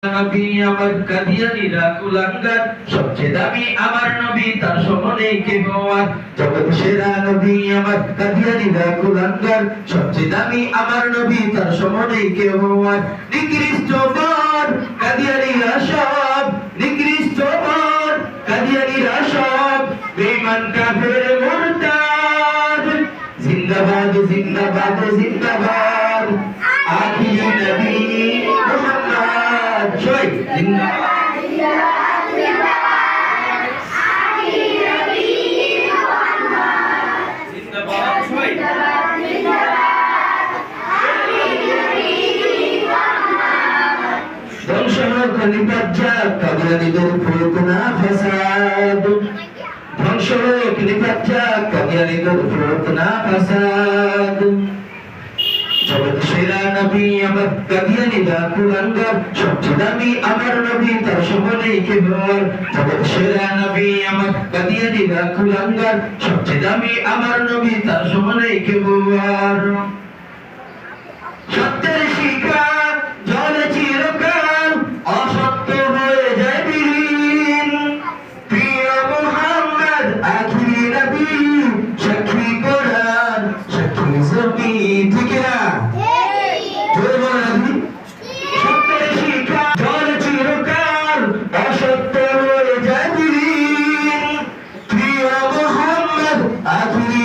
নবী আমার কাদিয়ানীরা কুলাঙ্গার, সবচেয়ে দামি আমার নবী তার সমানে কেহ আর। জগৎ সেরা নবী আমার কাদিয়ানীরা কুলাঙ্গার, সবচেয়ে দামি আমার নবী তার সমানে কেহ আর। নিকৃষ্ট বর কাদিয়ানীরা সব, নিকৃষ্ট বর কাদিয়ানীরা সব, বেঈমান কাফের মুরতাদ। জিন্দাবাদ জিন্দাবাদ জিন্দাবাদ আখির নবী মুহাম্মদ। সবাই জিন্দাবাদ জিন্দাবাদ জিন্দাবাদ আখির নবী মুহাম্মদ। জিন্দাবাদ সবাই জিন্দাবাদ জিন্দাবাদ আখির নবী মুহাম্মদ। ধ্বংস হোক নিপাত যাক কাদিয়ানীদের ফিতনা ফাসাদ, ধ্বংস হোক নিপাত যাক কাদিয়ানীদের ফিতনা ফাসাদ। জগৎ সেরা নবী আমার কাদিয়ানীরা কুলাঙ্গার, সবচেয়ে দামি আমার নবী তার সমানে কেহ আর। জগৎ সেরা নবী আমার কাদিয়ানীরা কুলাঙ্গার, সবচেয়ে দামি আমার নবী তার সমানে কেহ আর। সত্যের শিখা জলে চিরকাল, অসত্য হয়ে যায় বিলীন। প্রিয় মুহাম্মদ আখির নবী, সাক্ষী কোরআন সাক্ষী জমিন। ঠিক না? জোরে বলেন নবী। সত্যের শিখা জলে চিরকাল, অসত্য হয়ে যায় বিলীন। প্রিয় মুহাম্মদ আখির